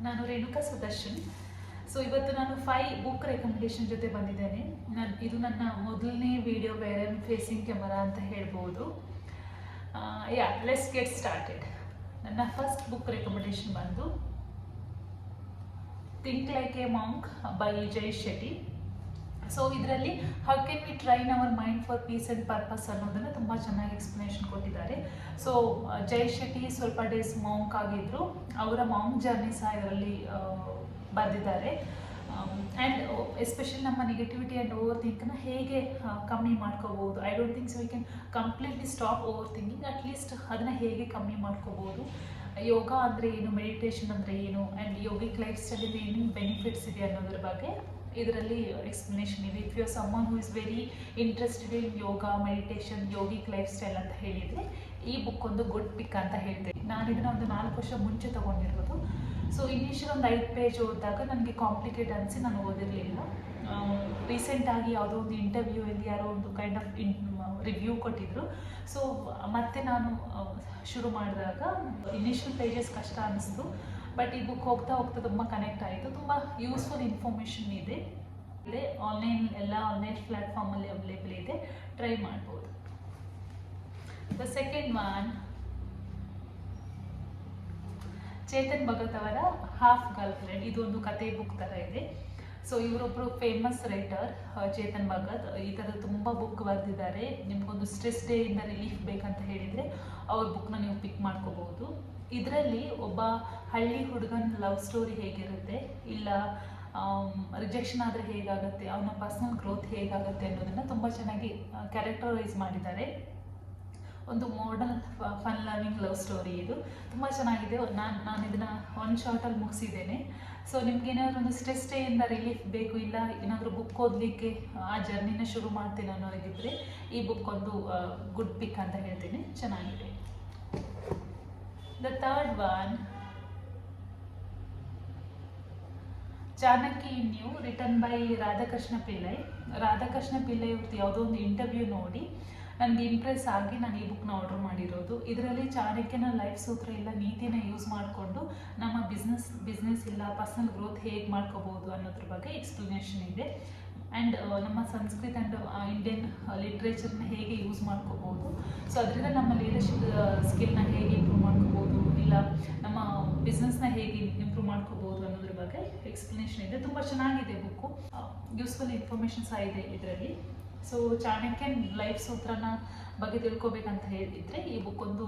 ನಾನು ರೇಣುಕಾ ಸುದರ್ಶನ್. ಸೊ ಇವತ್ತು ನಾನು 5 ಬುಕ್ ರೆಕಮೆಂಡೇಶನ್ ಜೊತೆ ಬಂದಿದ್ದೇನೆ. ಇದು ನನ್ನ ಮೊದಲನೇ ವಿಡಿಯೋ ಬೇರೆ ಫೇಸಿಂಗ್ ಕ್ಯಾಮರಾ ಅಂತ ಹೇಳ್ಬೋದು. Let's get started. ನನ್ನ ಫಸ್ಟ್ ಬುಕ್ ರೆಕಮೆಂಡೇಶನ್ ಬಂದು think like a monk by Jay Shetty. So ಇದರಲ್ಲಿ how can we train our mind for peace and purpose ಅನ್ನೋದನ್ನು ತುಂಬ ಚೆನ್ನಾಗಿ ಎಕ್ಸ್ಪ್ಲನೇಷನ್ ಕೊಟ್ಟಿದ್ದಾರೆ. ಸೊ ಜೈ ಶೆಟ್ಟಿ ಸ್ವಲ್ಪ ಡೇಸ್ ಮಾಂಕ್ ಆಗಿದ್ರು, ಅವರ ಮಾಂಕ್ ಜರ್ನಿ ಸಹ ಇದರಲ್ಲಿ ಬರೆದಿದ್ದಾರೆ. ಆ್ಯಂಡ್ ಎಸ್ಪೆಷಲಿ ನಮ್ಮ ನೆಗೆಟಿವಿಟಿ ಆ್ಯಂಡ್ ಓವರ್ ಥಿಂಕ್ನ ಹೇಗೆ ಕಮ್ಮಿ ಮಾಡ್ಕೋಬೋದು. I don't think so we can completely stop over thinking, at least ಅದನ್ನು ಹೇಗೆ ಕಮ್ಮಿ ಮಾಡ್ಕೋಬೋದು, ಯೋಗ ಅಂದರೆ ಏನು, ಮೆಡಿಟೇಷನ್ ಅಂದರೆ ಏನು, ಆ್ಯಂಡ್ ಯೋಗಿಕ್ ಲೈಫ್ ಸ್ಟೈಲಿಂದ ಏನೇನು ಬೆನಿಫಿಟ್ಸ್ ಇದೆ ಅನ್ನೋದ್ರ ಬಗ್ಗೆ ಇದರಲ್ಲಿ ಎಕ್ಸ್ಪ್ಲನೇಷನ್ ಇದೆ. If you are someone who is very interested in yoga, meditation, yogic lifestyle ಅಂತ ಹೇಳಿದರೆ ಈ ಬುಕ್ ಒಂದು ಗುಡ್ ಪಿಕ್ ಅಂತ ಹೇಳ್ತೀನಿ. ನಾನು ಇದನ್ನು ಒಂದು 4 ವರ್ಷ ಮುಂಚೆ ತೊಗೊಂಡಿರೋದು. ಸೊ ಇನಿಷಿಯಲ್ ಒಂದು 5 ಪೇಜ್ ಓದಿದಾಗ ನನಗೆ ಕಾಂಪ್ಲಿಕೇಟ್ ಅನಿಸಿ ನಾನು ಓದಿರಲಿಲ್ಲ. ರೀಸೆಂಟಾಗಿ ಯಾವುದೋ ಒಂದು ಇಂಟರ್ವ್ಯೂಯಲ್ಲಿ ಯಾರೋ ಒಂದು ಕೈಂಡ್ ಆಫ್ ರಿವ್ಯೂ ಕೊಟ್ಟಿದ್ರು. ಸೊ ಮತ್ತೆ ನಾನು ಶುರು ಮಾಡಿದಾಗ ಇನಿಷಿಯಲ್ ಪೇಜಸ್ ಕಷ್ಟ ಅನ್ನಿಸ್ತು, ಬಟ್ ಈ ಬುಕ್ ಹೋಗ್ತಾ ಹೋಗ್ತಾ ತುಂಬ ಕನೆಕ್ಟ್ ಆಯಿತು. ತುಂಬ ಯೂಸ್ಫುಲ್ ಇನ್ಫಾರ್ಮೇಷನ್ ಇದೆ. ಎಲ್ಲ ಆನ್ಲೈನ್ ಪ್ಲ್ಯಾಟ್ಫಾರ್ಮಲ್ಲಿ ಅವೈಲೇಬಲ್ ಇದೆ, ಟ್ರೈ ಮಾಡ್ಬೋದು. The second one Chetan Bhagat ಅವರ ಹಾಫ್ ಗರ್ಲ್ ಫ್ರೆಂಡ್. ಇದೊಂದು ಕತೆ ಬುಕ್ ಥರ ಇದೆ. ಸೊ ಇವರೊಬ್ಬರು ಫೇಮಸ್ ರೈಟರ್ ಚೇತನ್ ಭಗತ್. ಈ ಥರ ತುಂಬ ಬುಕ್ ಬರೆದಿದ್ದಾರೆ. ನಿಮಗೊಂದು ಸ್ಟ್ರೆಸ್ ಡೇಯಿಂದ ರಿಲೀಫ್ ಬೇಕಂತ ಹೇಳಿದರೆ ಅವ್ರ ಬುಕ್ನ ನೀವು ಪಿಕ್ ಮಾಡ್ಕೋಬೋದು. ಇದರಲ್ಲಿ ಒಬ್ಬ ಹಳ್ಳಿ ಹುಡುಗನ ಲವ್ ಸ್ಟೋರಿ ಹೇಗಿರುತ್ತೆ, ಇಲ್ಲ ರಿಜೆಕ್ಷನ್ ಆದರೆ ಹೇಗಾಗುತ್ತೆ, ಅವನ ಪರ್ಸ್ನಲ್ ಗ್ರೋತ್ ಹೇಗಾಗುತ್ತೆ ಅನ್ನೋದನ್ನು ತುಂಬ ಚೆನ್ನಾಗಿ ಕ್ಯಾರೆಕ್ಟರೈಸ್ ಮಾಡಿದ್ದಾರೆ. ಒಂದು modern fun loving love story ಇದು. ತುಂಬ ಚೆನ್ನಾಗಿದೆ. ನಾನು ಇದನ್ನು 1 ಶಾರ್ಟಲ್ಲಿ ಮುಗಿಸಿದ್ದೇನೆ. ಸೊ ನಿಮ್ಗೇನಾದರೂ ಒಂದು ಸ್ಟ್ರೆಸ್ ಡೇಯಿಂದ ರಿಲೀಫ್ ಬೇಕು, ಇಲ್ಲ ಏನಾದರೂ ಬುಕ್ ಓದಲಿಕ್ಕೆ ಆ ಜರ್ನಿನ ಶುರು ಮಾಡ್ತೀನಿ ಅನ್ನೋರಿಗಿದ್ರೆ ಈ ಬುಕ್ ಒಂದು ಗುಡ್ ಪಿಕ್ ಅಂತ ಹೇಳ್ತೀನಿ, ಚೆನ್ನಾಗಿದೆ. The third one Chanakya in you, written by Radhakrishna Pillai. Radhakrishna Pillai ಅವ್ರದ್ದು ಯಾವುದೋ ಒಂದು ಇಂಟರ್ವ್ಯೂ ನೋಡಿ ನನಗೆ ಇಂಪ್ರೆಸ್ ಆಗಿ ನಾನು ಈ ಬುಕ್ನ ಆರ್ಡರ್ ಮಾಡಿರೋದು. ಇದರಲ್ಲಿ ಚಾಣಕ್ಯನ ಲೈಫ್ ಸೂತ್ರ ಇಲ್ಲ ನೀತಿನ ಯೂಸ್ ಮಾಡಿಕೊಂಡು ನಮ್ಮ ಬಿಸ್ನೆಸ್ ಇಲ್ಲ ಪರ್ಸನಲ್ ಗ್ರೋತ್ ಹೇಗೆ ಮಾಡ್ಕೋಬೋದು ಅನ್ನೋದ್ರ ಬಗ್ಗೆ ಎಕ್ಸ್ಪ್ಲನೇಷನ್ ಇದೆ. ಆ್ಯಂಡ್ ನಮ್ಮ ಸಂಸ್ಕೃತ ಆ್ಯಂಡ್ ಇಂಡಿಯನ್ ಲಿಟ್ರೇಚರ್ನ ಹೇಗೆ ಯೂಸ್ ಮಾಡ್ಕೋಬೋದು, ಸೊ ಅದರಿಂದ ನಮ್ಮ ಲೀಡರ್ಶಿಪ್ ಸ್ಕಿಲ್ನ ಹೇಗೆ ಇಂಪ್ರೂವ್ ಮಾಡ್ಕೋಬೋದು, ಇಲ್ಲ ನಮ್ಮ ಬಿಸ್ನೆಸ್ನ ಹೇಗೆ ಇಂಪ್ರೂವ್ ಮಾಡ್ಕೋಬೋದು ಅನ್ನೋದ್ರ ಬಗ್ಗೆ ಎಕ್ಸ್ಪ್ಲನೇಷನ್ ಇದೆ. ತುಂಬ ಚೆನ್ನಾಗಿದೆ ಬುಕ್ಕು, ಯೂಸ್ಫುಲ್ ಇನ್ಫಾರ್ಮೇಷನ್ ಸಹ ಇದೆ ಇದರಲ್ಲಿ. ಸೊ ಚಾಣಕ್ಯನ್ ಲೈಫ್ ಸೂತ್ರನ ಬಗ್ಗೆ ತಿಳ್ಕೊಬೇಕಂತ ಹೇಳಿದರೆ ಈ ಬುಕ್ ಒಂದು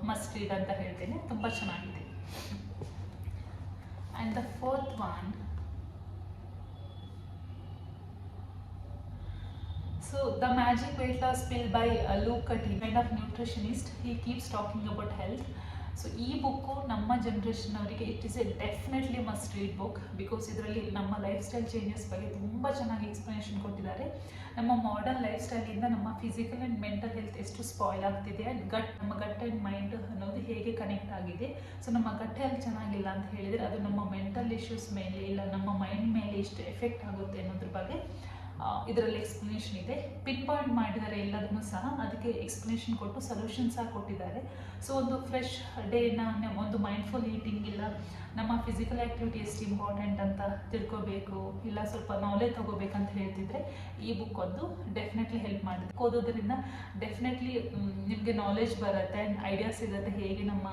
ಮಸ್ಟ್ ರೀಡ್ ಅಂತ ಹೇಳ್ತೇನೆ, ತುಂಬ ಚೆನ್ನಾಗಿದೆ. And the fourth one, so the magic weight loss pill by Luke ಕಟಿ, kind of nutritionist. He keeps talking about health. So ಈ ಬುಕ್ಕು ನಮ್ಮ ಜನ್ರೇಷನ್ ಅವರಿಗೆ it is a definitely must read book. Because ಇದರಲ್ಲಿ ನಮ್ಮ life style changes ಬಗ್ಗೆ ತುಂಬ ಚೆನ್ನಾಗಿ explanation ಕೊಟ್ಟಿದ್ದಾರೆ. ನಮ್ಮ ಮಾಡರ್ನ್ ಲೈಫ್ ಸ್ಟೈಲಿಂದ ನಮ್ಮ ಫಿಸಿಕಲ್ ಆ್ಯಂಡ್ ಮೆಂಟಲ್ ಹೆಲ್ತ್ ಎಷ್ಟು ಸ್ಪಾಯ್ಲ್ ಆಗ್ತಿದೆ, ಆ್ಯಂಡ್ ನಮ್ಮ ಗಟ್ ಆ್ಯಂಡ್ ಮೈಂಡ್ ಅನ್ನೋದು ಹೇಗೆ ಕನೆಕ್ಟ್ ಆಗಿದೆ. ಸೊ ನಮ್ಮ ಗಟ್ ಹೆಲ್ತ್ ಚೆನ್ನಾಗಿಲ್ಲ ಅಂತ ಹೇಳಿದರೆ ಅದು ನಮ್ಮ ಮೆಂಟಲ್ ಇಶ್ಯೂಸ್ ಮೇಲೆ, ಇಲ್ಲ ನಮ್ಮ ಮೈಂಡ್ ಮೇಲೆ ಎಷ್ಟು ಎಫೆಕ್ಟ್ ಆಗುತ್ತೆ ಅನ್ನೋದ್ರ ಬಗ್ಗೆ ಇದರಲ್ಲಿ ಎಕ್ಸ್ಪ್ಲನೇಷನ್ ಇದೆ. ಪಿನ್ ಪಾಯಿಂಟ್ ಮಾಡಿದ್ದಾರೆ ಎಲ್ಲದನ್ನು ಸಹ, ಅದಕ್ಕೆ ಎಕ್ಸ್ಪ್ಲನೇಷನ್ ಕೊಟ್ಟು ಸೊಲ್ಯೂಷನ್ ಸಹ ಕೊಟ್ಟಿದ್ದಾರೆ. ಸೊ ಒಂದು ಫ್ರೆಶ್ ಡೇನ, ಒಂದು ಮೈಂಡ್ಫುಲ್ ಈಟಿಂಗ್, ಇಲ್ಲ ನಮ್ಮ ಫಿಸಿಕಲ್ ಆ್ಯಕ್ಟಿವಿಟಿ ಎಷ್ಟು ಇಂಪಾರ್ಟೆಂಟ್ ಅಂತ ತಿಳ್ಕೋಬೇಕು, ಇಲ್ಲ ಸ್ವಲ್ಪ ನಾಲೆಜ್ ತೊಗೋಬೇಕಂತ ಹೇಳ್ತಿದ್ರೆ ಈ ಬುಕ್ ಒಂದು ಡೆಫಿನೆಟ್ಲಿ ಹೆಲ್ಪ್ ಮಾಡುತ್ತೆ. ಓದೋದ್ರಿಂದ ಡೆಫಿನೆಟ್ಲಿ ನಿಮಗೆ ನಾಲೆಜ್ ಬರುತ್ತೆ ಆ್ಯಂಡ್ ಐಡಿಯಾಸ್ ಸಿಗುತ್ತೆ ಹೇಗೆ ನಮ್ಮ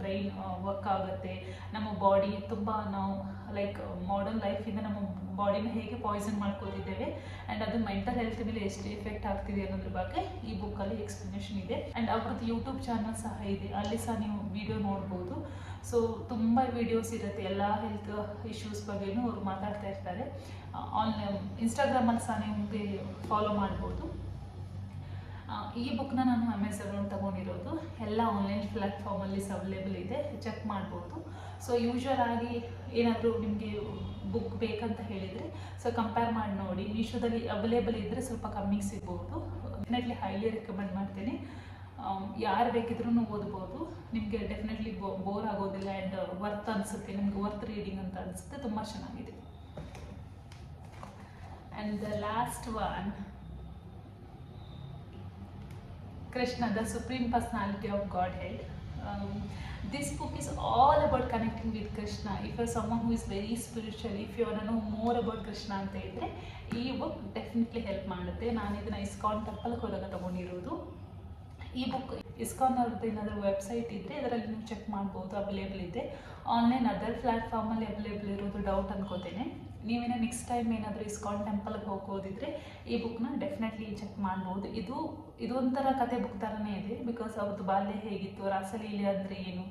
ಬ್ರೈನ್ ವರ್ಕ್ ಆಗುತ್ತೆ, ನಮ್ಮ ಬಾಡಿ ತುಂಬ ನಾವು ಲೈಕ್ ಮಾಡರ್ನ್ ಲೈಫಿಂದ ನಮ್ಮ ಬಾಡಿನ ಹೇಗೆ ಪಾಯ್ಸನ್ ಮಾಡ್ಕೋತಿದ್ದೇವೆ, ಆ್ಯಂಡ್ ಅದು ಮೆಂಟಲ್ ಹೆಲ್ತ್ ಮೇಲೆ ಎಷ್ಟು ಎಫೆಕ್ಟ್ ಆಗ್ತಿದೆ ಅನ್ನೋದ್ರ ಬಗ್ಗೆ ಈ ಬುಕ್ಕಲ್ಲಿ ಎಕ್ಸ್ಪ್ಲನೇಷನ್ ಇದೆ. ಆ್ಯಂಡ್ ಅವ್ರದ್ದು ಯೂಟ್ಯೂಬ್ ಚಾನಲ್ ಸಹ ಇದೆ, ಅಲ್ಲಿ ಸಹ ನೀವು ವಿಡಿಯೋ ನೋಡ್ಬೋದು. ಸೊ ತುಂಬ ವಿಡಿಯೋಸ್ ಇರುತ್ತೆ, ಎಲ್ಲ ಹೆಲ್ತ್ ಇಶ್ಯೂಸ್ ಬಗ್ಗೆನೂ ಅವ್ರು ಮಾತಾಡ್ತಾ ಇರ್ತಾರೆ. ಇನ್ಸ್ಟಾಗ್ರಾಮಲ್ಲಿ ಸಹ ನಿಮಗೆ ಫಾಲೋ ಮಾಡ್ಬೋದು. ಈ ಬುಕ್ನ ನಾನು ಅಮೆಝಾನಲ್ಲಿ ತೊಗೊಂಡಿರೋದು. ಎಲ್ಲ ಆನ್ಲೈನ್ ಪ್ಲ್ಯಾಟ್ಫಾರ್ಮಲ್ಲಿ ಅವೈಲೇಬಲ್ ಇದೆ, ಚೆಕ್ ಮಾಡ್ಬೋದು. ಸೊ ಯೂಶ್ವಲ್ ಆಗಿ ಏನಾದರೂ ನಿಮಗೆ ಬುಕ್ ಬೇಕಂತ ಹೇಳಿದರೆ ಸೊ ಕಂಪೇರ್ ಮಾಡಿ ನೋಡಿ. ಮೀಶೋದಲ್ಲಿ ಅವೈಲೇಬಲ್ ಇದ್ದರೆ ಸ್ವಲ್ಪ ಕಮ್ಮಿಗೆ ಸಿಗ್ಬೋದು. ಡೆಫಿನೆಟ್ಲಿ ಹೈಲಿ ರೆಕಮೆಂಡ್ ಮಾಡ್ತೀನಿ. ಯಾರು ಬೇಕಿದ್ರೂ ಓದ್ಬೋದು. ನಿಮಗೆ ಡೆಫಿನೆಟ್ಲಿ ಬೋರ್ ಆಗೋದಿಲ್ಲ ಆ್ಯಂಡ್ ವರ್ತ್ ಅನಿಸುತ್ತೆ, ನಿಮಗೆ ವರ್ತ್ ರೀಡಿಂಗ್ ಅಂತ ಅನಿಸುತ್ತೆ. ತುಂಬ ಚೆನ್ನಾಗಿದೆ. And the last one, Krishna the supreme personality of god head. This book is all about connecting with Krishna. If you're someone who is very spiritual, if you want to know more about Krishna ಅಂತ ಇದ್ದರೆ ಈ book definitely help ಮಾಡುತ್ತೆ. ನಾನು ಇದನ್ನು ISKCON ಟೆಂಪಲ್ಗೆ ಹೋದಾಗ ತೊಗೊಂಡಿರೋದು. ಈ book ISKCON ಅವ್ರದ್ದು ಏನಾದರೂ ವೆಬ್ಸೈಟ್ ಇದ್ದರೆ ಅದರಲ್ಲಿ ನೀವು ಚೆಕ್ ಮಾಡ್ಬೋದು, ಅವೈಲೇಬಲ್ ಇದೆ. ಆನ್ಲೈನ್ ಅದರ್ ಪ್ಲ್ಯಾಟ್ಫಾರ್ಮಲ್ಲಿ ಅವೈಲೇಬಲ್ ಇರೋದು ಡೌಟ್ ಅನ್ಕೋತೇನೆ. ನೀವೇನೋ ನೆಕ್ಸ್ಟ್ ಟೈಮ್ ಏನಾದರೂ ಇಸ್ಕಾನ್ ಟೆಂಪಲ್ಗೆ ಹೋಗೋದಿದ್ರೆ ಈ ಬುಕ್ನ ಡೆಫಿನೆಟ್ಲಿ ಚೆಕ್ ಮಾಡ್ಬೋದು. ಇದೊಂಥರ ಕತೆ ಬುಕ್ ಥರನೇ ಇದೆ. ಬಿಕಾಸ್ ಅವ್ರದ್ದು ಬಾಲ್ಯ ಹೇಗಿತ್ತು, ರಾಸಲೀಲೆ ಅಂದರೆ ಏನು,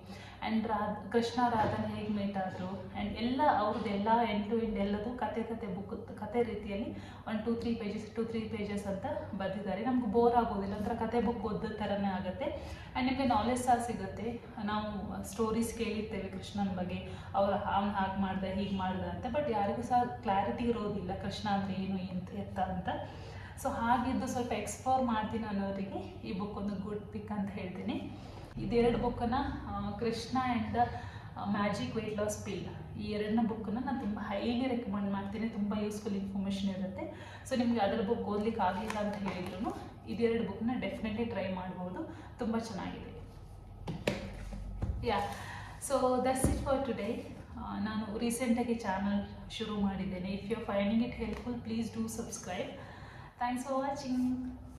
ಆ್ಯಂಡ್ ಕೃಷ್ಣ ರಾಧನ ಹೇಗೆ ಮೀಟ್ ಆದರು, ಆ್ಯಂಡ್ ಎಲ್ಲ ಅವ್ರದ್ದೆಲ್ಲ ಎಂಡ್ ಟು ಎಂಡ್ ಎಲ್ಲದು ಕತೆ ಬುಕ್ ಕತೆ ರೀತಿಯಲ್ಲಿ 2-3 ಪೇಜಸ್ ಅಂತ ಬರೆದಿದ್ದಾರೆ. ನಮ್ಗೆ ಬೋರ್ ಆಗೋದಿಲ್ಲ, ಒಂಥರ ಕತೆ ಬುಕ್ ಓದೋ ಥರನೇ ಆಗುತ್ತೆ. ಆ್ಯಂಡ್ ನಿಮಗೆ ನಾಲೆಜ್ ಸಹ ಸಿಗುತ್ತೆ. ನಾವು ಸ್ಟೋರೀಸ್ ಕೇಳಿರ್ತೇವೆ ಕೃಷ್ಣನ ಬಗ್ಗೆ, ಅವ್ನು ಹಾಗೆ ಮಾಡ್ದೆ ಹೀಗೆ ಮಾಡ್ದೆ ಅಂತ, ಬಟ್ ಯಾರಿಗೂ ಸಹ ಕ್ಲಾರಿಟಿ ಇರೋದಿಲ್ಲ ಕೃಷ್ಣ ಅಂದರೆ ಏನು ಎತ್ತ ಅಂತ. ಸೊ ಹಾಗಿದ್ದು ಸ್ವಲ್ಪ ಎಕ್ಸ್ಪ್ಲೋರ್ ಮಾಡ್ತೀನಿ ಅನ್ನೋರಿಗೆ ಈ ಬುಕ್ ಒಂದು ಗುಡ್ ಪಿಕ್ ಅಂತ ಹೇಳ್ತೀನಿ. ಇದೆರಡು ಬುಕ್ಕನ್ನು Krishna and the magic weight loss pill, ಈ ಎರಡನ್ನ ಬುಕ್ಕನ್ನು ನಾನು ತುಂಬ ಹೈಲಿ ರೆಕಮೆಂಡ್ ಮಾಡ್ತೀನಿ. ತುಂಬ ಯೂಸ್ಫುಲ್ ಇನ್ಫಾರ್ಮೇಷನ್ ಇರುತ್ತೆ. ಸೊ ನಿಮಗೆ ಅದರ ಬುಕ್ ಓದ್ಲಿಕ್ಕೆ ಆಗಲಿಲ್ಲ ಅಂತ ಹೇಳಿದ್ರು ಇದೆರಡು ಬುಕ್ನ ಡೆಫಿನೆಟ್ಲಿ ಟ್ರೈ ಮಾಡ್ಬೋದು, ತುಂಬ ಚೆನ್ನಾಗಿದೆ. Yeah, so that's it for today. ನಾನು ರೀಸೆಂಟಾಗಿ ಚಾನಲ್ ಶುರು ಮಾಡಿದ್ದೇನೆ. If you are finding it helpful, please do subscribe. Thanks for watching.